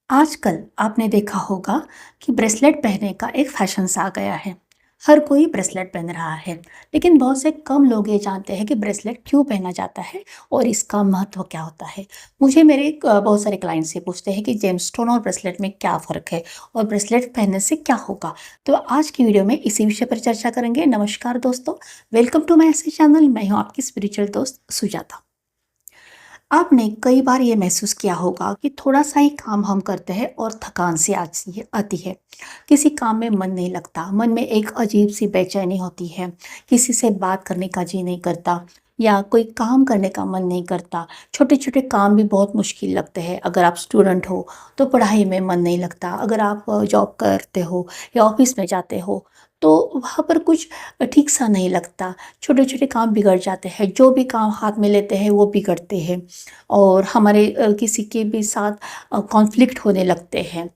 आजकल आपने देखा होगा कि ब्रेसलेट पहनने का एक फैशन सा आ गया है। हर कोई ब्रेसलेट पहन रहा है, लेकिन बहुत से कम लोग ये जानते हैं कि ब्रेसलेट क्यों पहना जाता है और इसका महत्व क्या होता है। मुझे मेरे बहुत सारे क्लाइंट से पूछते हैं कि जेमस्टोन और ब्रेसलेट में क्या फ़र्क है और ब्रेसलेट पहनने से क्या होगा। तो आज की वीडियो में इसी विषय पर चर्चा करेंगे। नमस्कार दोस्तों, वेलकम टू माय ऐसे चैनल। मैं हूँ आपकी स्पिरिचुअल दोस्त सुजाता। आपने कई बार ये महसूस किया होगा कि थोड़ा-सा ही काम हम करते हैं और थकान सी आती है। किसी काम में मन नहीं लगता, मन में एक अजीब-सी बेचैनी होती है, किसी से बात करने का जी नहीं करता या कोई काम करने का मन नहीं करता। छोटे-छोटे काम भी बहुत मुश्किल लगते हैं। अगर आप स्टूडेंट हो, तो पढ़ाई में मन नहीं लगता। अगर आप जॉब करते हो या ऑफ़िस में जाते हो, तो वहाँ पर कुछ ठीक सा नहीं लगता। छोटे-छोटे काम बिगड़ जाते हैं, जो भी काम हाथ में लेते हैं, वो बिगड़ते हैं। और हमारे किसी के भी साथ कॉन्फ्लिक्ट होने लगते हैं।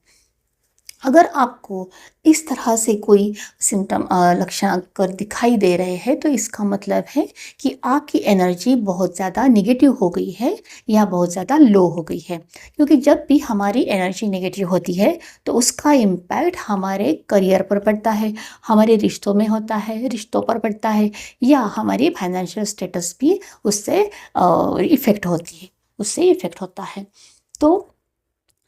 अगर आपको इस तरह से कोई सिम्पटम लक्षण अगर दिखाई दे रहे हैं, तो इसका मतलब है कि आपकी एनर्जी बहुत ज़्यादा नेगेटिव हो गई है या बहुत ज़्यादा लो हो गई है। क्योंकि जब भी हमारी एनर्जी नेगेटिव होती है, तो उसका इम्पैक्ट हमारे करियर पर पड़ता है, हमारे रिश्तों में होता है, रिश्तों पर पड़ता है, या हमारी फाइनेंशियल स्टेटस भी उससे इफ़ेक्ट होती है, उससे इफ़ेक्ट होता है। तो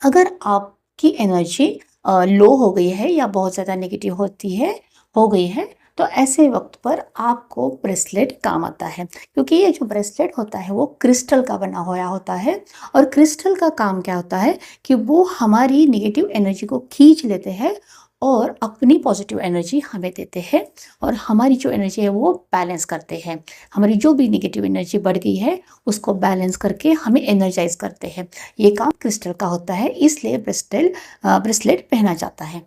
अगर आपकी एनर्जी लो हो गई है या बहुत ज़्यादा नेगेटिव हो गई है, तो ऐसे वक्त पर आपको ब्रेसलेट काम आता है। क्योंकि ये जो ब्रेसलेट होता है वो क्रिस्टल का बना हुआ होता है। और क्रिस्टल का काम क्या होता है कि वो हमारी नेगेटिव एनर्जी को खींच लेते हैं और अपनी पॉजिटिव एनर्जी हमें देते हैं, और हमारी जो एनर्जी है वो बैलेंस करते हैं। हमारी जो भी नेगेटिव एनर्जी बढ़ गई है, उसको बैलेंस करके हमें एनर्जाइज करते हैं। ये काम क्रिस्टल का होता है, इसलिए ब्रेसलेट पहना जाता है।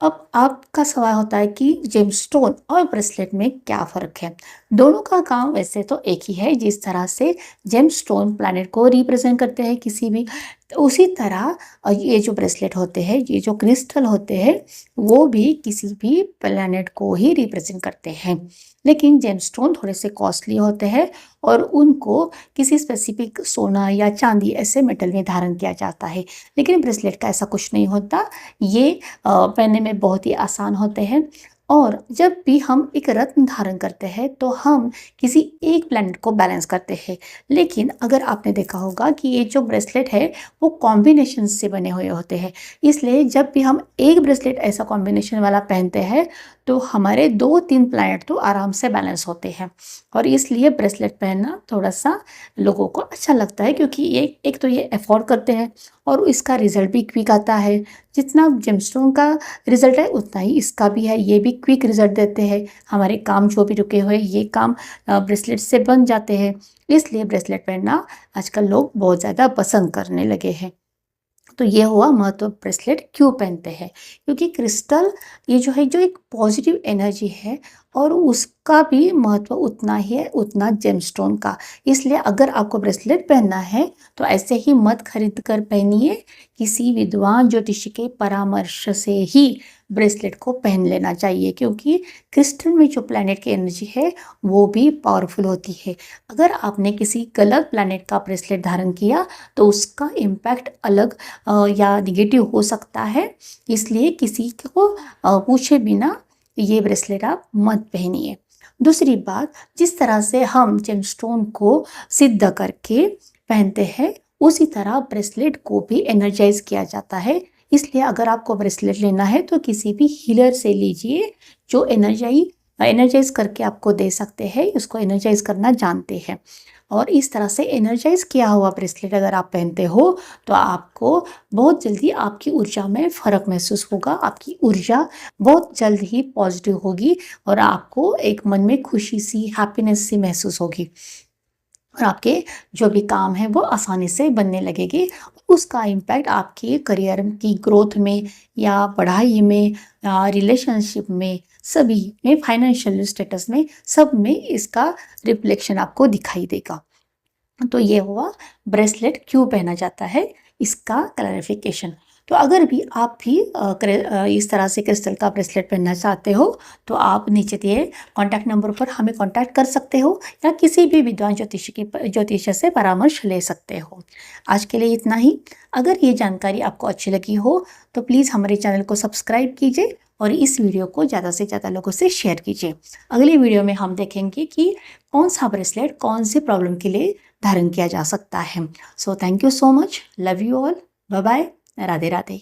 अब आपका सवाल होता है कि जेमस्टोन और ब्रेसलेट में क्या फ़र्क है? दोनों का काम वैसे तो एक ही है। जिस तरह से जेमस्टोन प्लैनेट को रिप्रेज़ेंट करते हैं किसी भी, तो उसी तरह ये जो ब्रेसलेट होते हैं, ये जो क्रिस्टल होते हैं, वो भी किसी भी प्लैनेट को ही रिप्रेज़ेंट करते हैं। लेकिन जेमस्टोन थोड़े से कॉस्टली होते हैं और उनको किसी स्पेसिफ़िक सोना या चांदी ऐसे मेटल में धारण किया जाता है। लेकिन ब्रेसलेट का ऐसा कुछ नहीं होता। ये पहनने में बहुत ही आसान होते हैं। और जब भी हम एक रत्न धारण करते हैं, तो हम किसी एक प्लैनेट को बैलेंस करते हैं। लेकिन अगर आपने देखा होगा कि ये जो ब्रेसलेट है वो कॉम्बिनेशन से बने हुए होते हैं, इसलिए जब भी हम एक ब्रेसलेट ऐसा कॉम्बिनेशन वाला पहनते हैं, तो हमारे 2-3 प्लैनेट तो आराम से बैलेंस होते हैं। और इसलिए ब्रेसलेट पहनना थोड़ा-सा लोगों को अच्छा लगता है, क्योंकि ये एक तो ये अफ़ोर्ड करते हैं और इसका रिज़ल्ट भी क्विक आता है। जितना जेमस्टोन का रिज़ल्ट है, उतना ही इसका भी है। ये भी क्विक रिज़ल्ट देते हैं। हमारे काम जो भी रुके हुए, ये काम ब्रेसलेट से बन जाते हैं। इसलिए ब्रेसलेट पहनना आजकल लोग बहुत ज़्यादा पसंद करने लगे हैं। तो ये हुआ महत्व ब्रेसलेट क्यों पहनते हैं। क्योंकि क्रिस्टल, ये जो है, जो एक पॉजिटिव एनर्जी है, और उसका भी महत्व उतना ही है उतना जेमस्टोन का। इसलिए अगर आपको ब्रेसलेट पहनना है, तो ऐसे ही मत खरीद कर पहनिए। किसी विद्वान ज्योतिषी के परामर्श से ही ब्रेसलेट को पहन लेना चाहिए, क्योंकि क्रिस्टल में जो प्लैनेट की एनर्जी है वो भी पावरफुल होती है। अगर आपने किसी गलत प्लैनेट का ब्रेसलेट धारण किया, तो उसका इम्पैक्ट अलग या निगेटिव हो सकता है। इसलिए किसी को पूछे बिना ये ब्रेसलेट आप मत पहनिए। दूसरी बात, जिस तरह से हम जेमस्टोन को सिद्ध करके पहनते हैं, उसी तरह ब्रेसलेट को भी एनर्जाइज किया जाता है। इसलिए अगर आपको ब्रेसलेट लेना है, तो किसी भी हीलर से लीजिए जो एनर्जाइज करके आपको दे सकते हैं, उसको एनर्जाइज करना जानते हैं। और इस तरह से एनर्जाइज किया हुआ ब्रेसलेट अगर आप पहनते हो, तो आपको बहुत जल्दी आपकी ऊर्जा में फ़र्क महसूस होगा। आपकी ऊर्जा बहुत जल्द ही पॉजिटिव होगी और आपको एक मन में खुशी सी, हैप्पीनेस सी महसूस होगी। और आपके जो भी काम है वो आसानी से बनने लगेगी। उसका इम्पैक्ट आपके करियर की ग्रोथ में या पढ़ाई में या रिलेशनशिप में, सभी में, फाइनेंशियल स्टेटस में, सब में इसका रिफ्लेक्शन आपको दिखाई देगा। तो ये हुआ ब्रेसलेट क्यों पहना जाता है, इसका क्लैरिफिकेशन। तो अगर भी आप भी इस तरह से क्रिस्टल का ब्रेसलेट पहनना चाहते हो तो आप नीचे दिए कॉन्टैक्ट नंबर पर हमें कॉन्टैक्ट कर सकते हो या किसी भी विद्वान ज्योतिषी से परामर्श ले सकते हो। आज के लिए इतना ही। अगर ये जानकारी आपको अच्छी लगी हो तो प्लीज़ हमारे चैनल को सब्सक्राइब कीजिए और इस वीडियो को ज़्यादा से ज़्यादा लोगों से शेयर कीजिए। अगली वीडियो में हम देखेंगे कि कौन सा ब्रेसलेट कौन सी प्रॉब्लम के लिए धारण किया जा सकता है। So thank you so much, love you all, bye bye, Radhe Radhe.